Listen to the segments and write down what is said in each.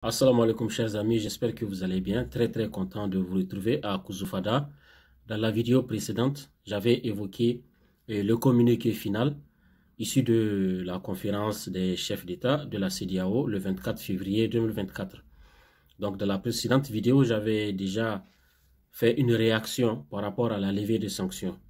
Assalamu alaikum chers amis, j'espère que vous allez bien. Très content de vous retrouver à Kouzoufada. Dans la vidéo précédente, j'avais évoqué le communiqué final issu de la conférence des chefs d'État de la CEDEAO le 24 février 2024. Donc dans la précédente vidéo, j'avais déjà fait une réaction par rapport à la levée des sanctions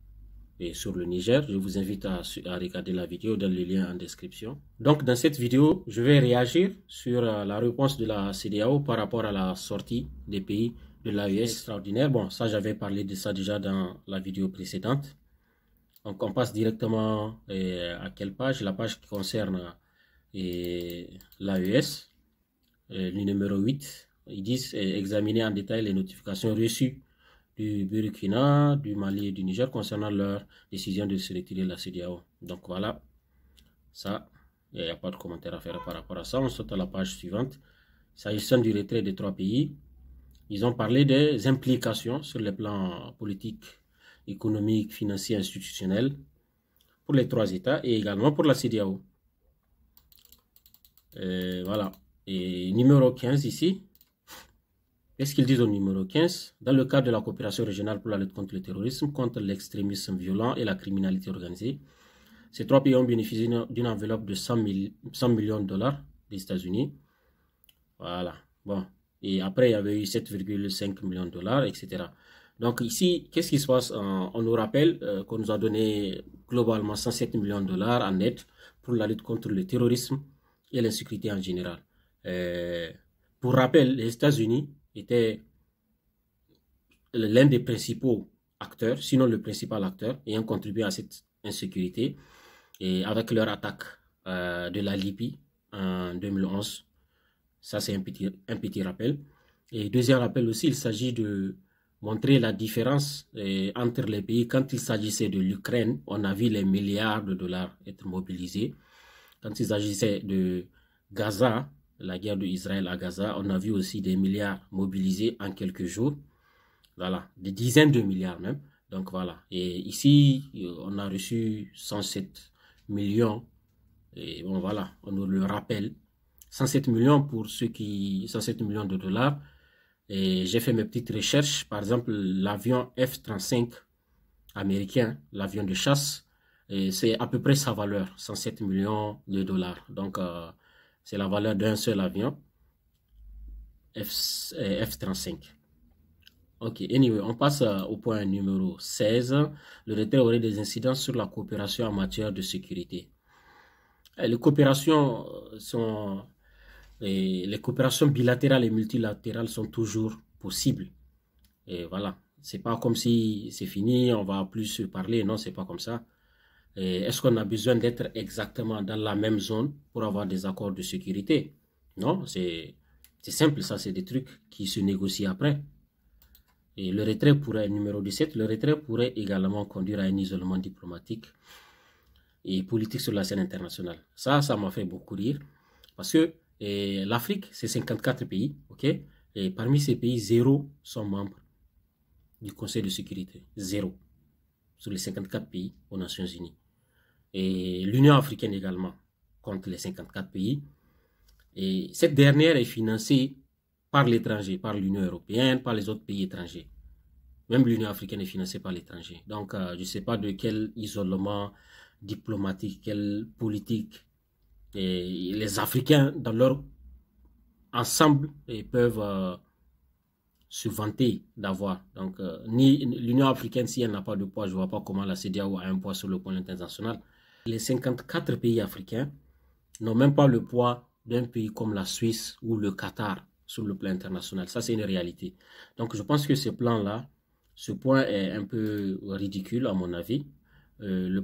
et sur le Niger. Je vous invite à regarder la vidéo dans le lien en description. Donc dans cette vidéo, je vais réagir sur la réponse de la CEDEAO par rapport à la sortie des pays de l'AES extraordinaire. Bon, ça j'avais parlé de ça déjà dans la vidéo précédente. Donc on passe directement à quelle page? La page qui concerne l'AES, le numéro 8. Ils disent examiner en détail les notifications reçues du Burkina, du Mali et du Niger concernant leur décision de se retirer de la CEDEAO. Donc voilà, ça, il n'y a pas de commentaire à faire par rapport à ça. On saute à la page suivante. S'agissant du retrait des trois pays, ils ont parlé des implications sur les plans politiques, économiques, financiers, institutionnels pour les trois États et également pour la CEDEAO. Voilà. Et numéro 15 ici. Qu'est-ce qu'ils disent au numéro 15? Dans le cadre de la coopération régionale pour la lutte contre le terrorisme, contre l'extrémisme violent et la criminalité organisée, ces trois pays ont bénéficié d'une enveloppe de 100 millions de dollars des États-Unis. Voilà. Bon. Et après, il y avait eu 7,5 millions de dollars, etc. Donc ici, qu'est-ce qui se passe? On nous rappelle qu'on nous a donné globalement 107 millions de dollars en aide pour la lutte contre le terrorisme et l'insécurité en général. Pour rappel, les États-Unis était l'un des principaux acteurs, sinon le principal acteur, ayant contribué à cette insécurité et avec leur attaque de la Libye en 2011. Ça, c'est un petit rappel. Et deuxième rappel aussi, il s'agit de montrer la différence entre les pays. Quand il s'agissait de l'Ukraine, on a vu les milliards de dollars être mobilisés. Quand il s'agissait de Gaza, la guerre d'Israël à Gaza, on a vu aussi des milliards mobilisés en quelques jours. Voilà, des dizaines de milliards même. Donc voilà. Et ici, on a reçu 107 millions. Et bon voilà, on nous le rappelle. 107 millions pour ceux qui... 107 millions de dollars. Et j'ai fait mes petites recherches. Par exemple, l'avion F-35 américain, l'avion de chasse, c'est à peu près sa valeur, 107 millions de dollars. Donc, c'est la valeur d'un seul avion, F-35. Ok, anyway, on passe au point numéro 16. Le retrait aurait des incidences sur la coopération en matière de sécurité. Les coopérations les coopérations bilatérales et multilatérales sont toujours possibles. Et voilà, c'est pas comme si c'est fini, on va plus se parler. Non, c'est pas comme ça. Est-ce qu'on a besoin d'être exactement dans la même zone pour avoir des accords de sécurité? Non, c'est simple, ça, c'est des trucs qui se négocient après. Et le retrait pourrait, numéro 17, le retrait pourrait également conduire à un isolement diplomatique et politique sur la scène internationale. Ça m'a fait beaucoup rire. Parce que l'Afrique, c'est 54 pays, ok? Et parmi ces pays, 0 sont membres du Conseil de sécurité. 0 sur les 54 pays aux Nations Unies. Et l'Union africaine également compte les 54 pays. Et cette dernière est financée par l'étranger, par l'Union européenne, par les autres pays étrangers. Même l'Union africaine est financée par l'étranger. Donc, je ne sais pas de quel isolement diplomatique, quelle politique les Africains, dans leur ensemble, peuvent se vanter d'avoir. Donc, ni l'Union africaine, si elle n'a pas de poids, je ne vois pas comment la CEDEAO a un poids sur le plan international. Les 54 pays africains n'ont même pas le poids d'un pays comme la Suisse ou le Qatar sur le plan international. Ça, c'est une réalité. Donc, je pense que ce plan-là, ce point est un peu ridicule, à mon avis. Le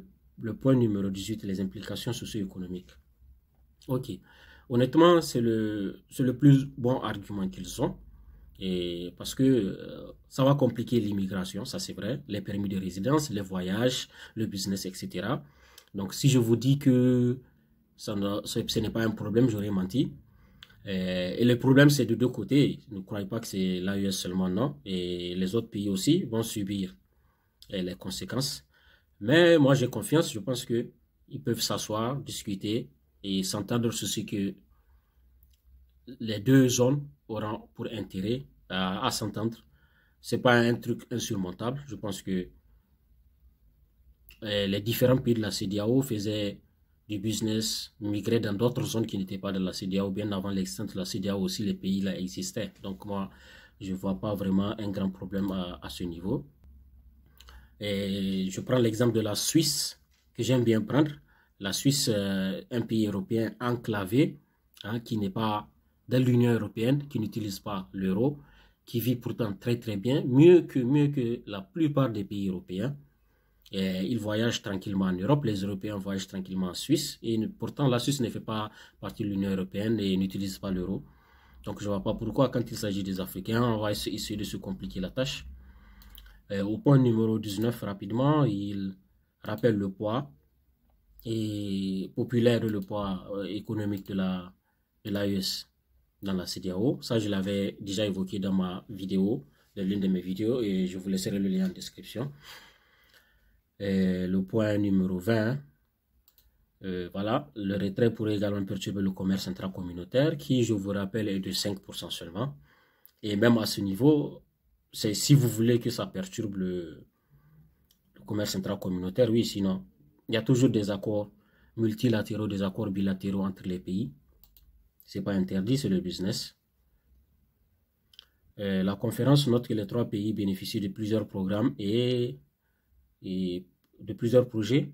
point numéro 18, les implications socio-économiques. Ok. Honnêtement, c'est le plus bon argument qu'ils ont. Et parce que ça va compliquer l'immigration, ça c'est vrai, les permis de résidence, les voyages, le business, etc. Donc si je vous dis que ce n'est pas un problème, j'aurais menti. Et le problème c'est de deux côtés. Ne croyez pas que c'est l'AES seulement, non. Et les autres pays aussi vont subir les conséquences. Mais moi j'ai confiance, je pense qu'ils peuvent s'asseoir, discuter et s'entendre sur ce que les deux zones auront pour intérêt à s'entendre. C'est pas un truc insurmontable. Je pense que les différents pays de la CEDEAO faisaient du business, migraient dans d'autres zones qui n'étaient pas de la CEDEAO. Bien avant l'existence de la CEDEAO aussi, les pays là existaient. Donc moi, je ne vois pas vraiment un grand problème à ce niveau. Et je prends l'exemple de la Suisse, que j'aime bien prendre. La Suisse, un pays européen enclavé, hein, qui n'est pas dans l'Union européenne, qui n'utilise pas l'euro, qui vit pourtant très très bien, mieux que la plupart des pays européens. Et ils voyagent tranquillement en Europe, les Européens voyagent tranquillement en Suisse, et pourtant la Suisse ne fait pas partie de l'Union européenne et n'utilise pas l'euro. Donc je ne vois pas pourquoi, quand il s'agit des Africains, on va essayer de se compliquer la tâche. Au point numéro 19, rapidement, il rappelle le poids et populaire, le poids économique de l'AES dans la CEDEAO. Ça, je l'avais déjà évoqué dans ma vidéo, dans l'une de mes vidéos, et je vous laisserai le lien en description. Le point numéro 20, voilà, le retrait pourrait également perturber le commerce intracommunautaire, qui, je vous rappelle, est de 5% seulement. Et même à ce niveau, c'est si vous voulez que ça perturbe le commerce intracommunautaire, oui, sinon, il y a toujours des accords multilatéraux, des accords bilatéraux entre les pays. C'est pas interdit, c'est le business. La conférence note que les 3 pays bénéficient de plusieurs programmes et de plusieurs projets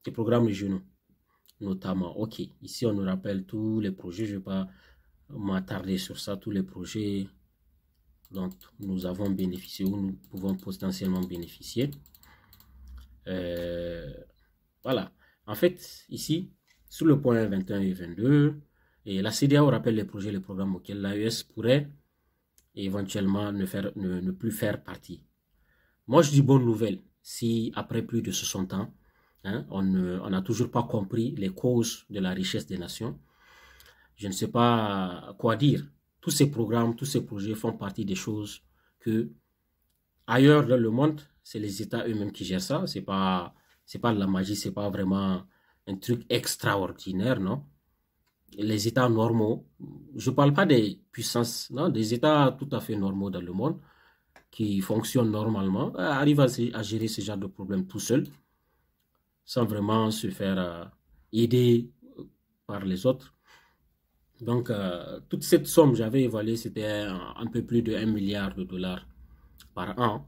et programmes régionaux, notamment. Ok, ici on nous rappelle tous les projets, je ne vais pas m'attarder sur ça, tous les projets dont nous avons bénéficié ou nous pouvons potentiellement bénéficier. Voilà. En fait, ici, sur le point 21 et 22, et la CEDEAO rappelle les projets et les programmes auxquels l'AES pourrait éventuellement ne plus faire partie. Moi, je dis bonne nouvelle si après plus de 60 ans, hein, on n'a toujours pas compris les causes de la richesse des nations. Je ne sais pas quoi dire. Tous ces programmes, tous ces projets font partie des choses que ailleurs dans le monde, c'est les États eux-mêmes qui gèrent ça. C'est pas de la magie, c'est pas vraiment un truc extraordinaire, non? Les États normaux, je ne parle pas des puissances, non, des États tout à fait normaux dans le monde qui fonctionnent normalement, arrivent à gérer ce genre de problème tout seul, sans vraiment se faire aider par les autres. Donc, toute cette somme, j'avais évalué, c'était un peu plus de 1 milliard de dollars par an.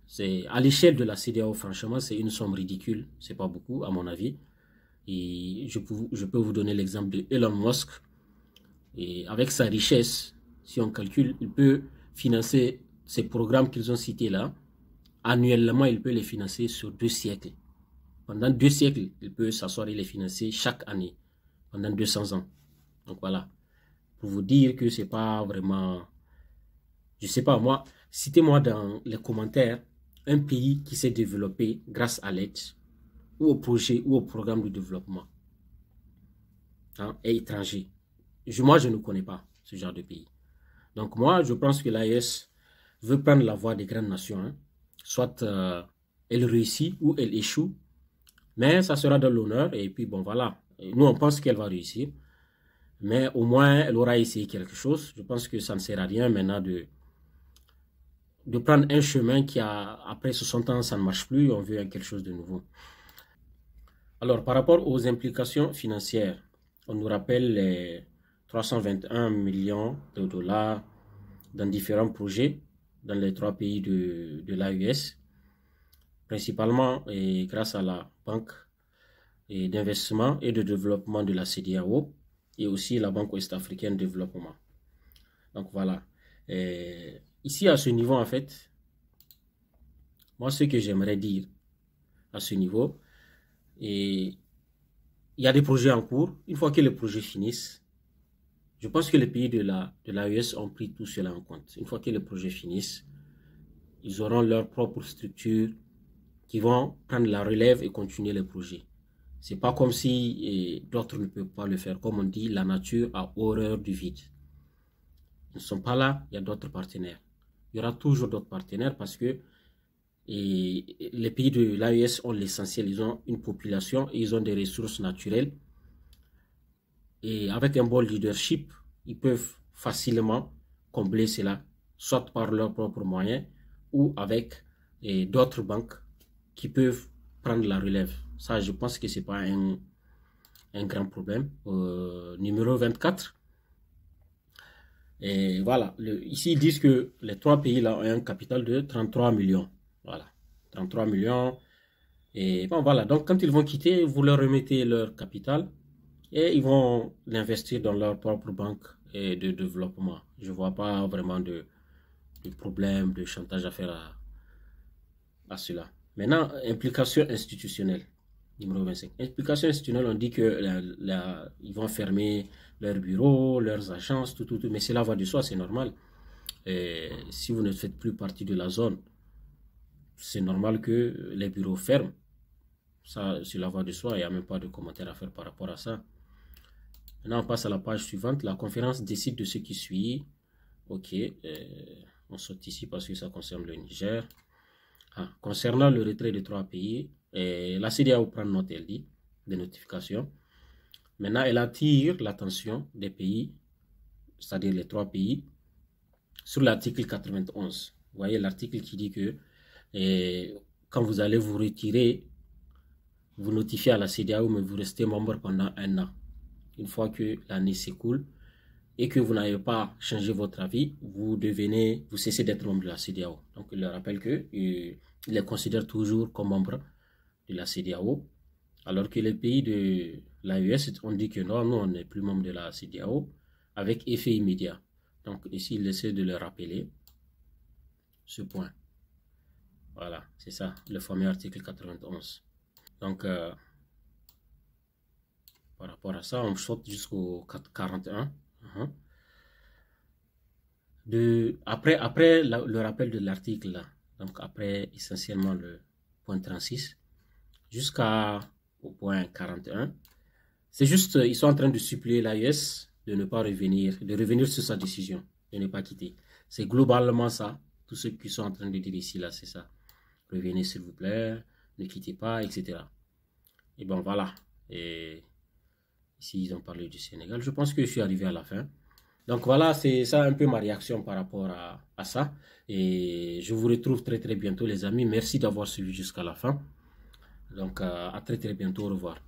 C'est à l'échelle de la CEDEAO, franchement, c'est une somme ridicule. C'est pas beaucoup, à mon avis. Et je peux vous donner l'exemple de Elon Musk. Et avec sa richesse, si on calcule, il peut financer ces programmes qu'ils ont cités là. Annuellement, il peut les financer sur 2 siècles. Pendant 2 siècles, il peut s'asseoir et les financer chaque année, pendant 200 ans. Donc voilà, pour vous dire que c'est pas vraiment, je sais pas, moi, citez-moi dans les commentaires un pays qui s'est développé grâce à l'aide ou au projet ou au programme de développement, hein, et étranger. Moi, je ne connais pas ce genre de pays. Donc moi, je pense que l'AES veut prendre la voie des grandes nations, hein. Soit elle réussit ou elle échoue, mais ça sera de l'honneur. Et puis bon, voilà, nous on pense qu'elle va réussir, mais au moins elle aura essayé quelque chose. Je pense que ça ne sert à rien maintenant de prendre un chemin qui après 60 ans, ça ne marche plus, on veut quelque chose de nouveau. Alors par rapport aux implications financières, on nous rappelle les 321 millions de dollars dans différents projets dans les 3 pays de l'AES, principalement grâce à la Banque d'investissement et de développement de la CEDEAO et aussi la Banque ouest-africaine de développement. Donc voilà. Ici, à ce niveau, en fait, moi, ce que j'aimerais dire à ce niveau, il y a des projets en cours. Une fois que les projets finissent, je pense que les pays de l'AES ont pris tout cela en compte. Une fois que les projets finissent, ils auront leur propre structure qui vont prendre la relève et continuer les projets. C'est pas comme si d'autres ne peuvent pas le faire. Comme on dit, la nature a horreur du vide. Ils ne sont pas là, il y a d'autres partenaires. Il y aura toujours d'autres partenaires parce que les pays de l'AES ont l'essentiel. Ils ont une population et ils ont des ressources naturelles. Et avec un bon leadership, ils peuvent facilement combler cela, soit par leurs propres moyens ou avec d'autres banques qui peuvent prendre la relève. Ça, je pense que ce n'est pas un grand problème. Numéro 24. Et voilà, ici ils disent que les 3 pays là ont un capital de 33 millions. Voilà, 33 millions. Et bon, voilà, donc quand ils vont quitter, vous leur remettez leur capital et ils vont l'investir dans leur propre banque de développement. Je ne vois pas vraiment de problème, de chantage à faire à cela. Maintenant, implication institutionnelle, numéro 25. Implication institutionnelle, on dit que ils vont fermer leurs bureaux, leurs agences, tout, mais cela va de soi, c'est normal. Et si vous ne faites plus partie de la zone, c'est normal que les bureaux ferment. Ça, cela va de soi, il n'y a même pas de commentaire à faire par rapport à ça. Maintenant, on passe à la page suivante. La conférence décide de ce qui suit. Ok, on saute ici parce que ça concerne le Niger. Concernant le retrait de 3 pays, la CEDEAO prend note, elle dit, des notifications. Maintenant, elle attire l'attention des pays, c'est-à-dire les 3 pays, sur l'article 91. Vous voyez l'article qui dit que quand vous allez vous retirer, vous notifiez à la CEDEAO, mais vous restez membre pendant 1 an. Une fois que l'année s'écoule et que vous n'avez pas changé votre avis, vous cessez d'être membre de la CEDEAO. Donc, il leur rappelle qu'il les considère toujours comme membre de la CEDEAO, alors que les pays de l'AES ont dit que non, nous, on n'est plus membre de la CEDEAO, avec effet immédiat. Donc, ici, il essaie de le rappeler, ce point. Voilà, c'est ça, le fameux article 91. Donc, par rapport à ça, on saute jusqu'au 41. Après le rappel de l'article, là, donc après essentiellement le point 36, jusqu'au point 41, c'est juste, ils sont en train de supplier l'AES de ne pas revenir, de revenir sur sa décision, de ne pas quitter. C'est globalement ça, tous ceux qui sont en train de dire ici, là, c'est ça. Revenez s'il vous plaît, ne quittez pas, etc. Et bon, voilà. Et ici, ils ont parlé du Sénégal. Je pense que je suis arrivé à la fin. Donc voilà, c'est ça un peu ma réaction par rapport à ça. Et je vous retrouve très très bientôt les amis. Merci d'avoir suivi jusqu'à la fin. Donc à très très bientôt. Au revoir.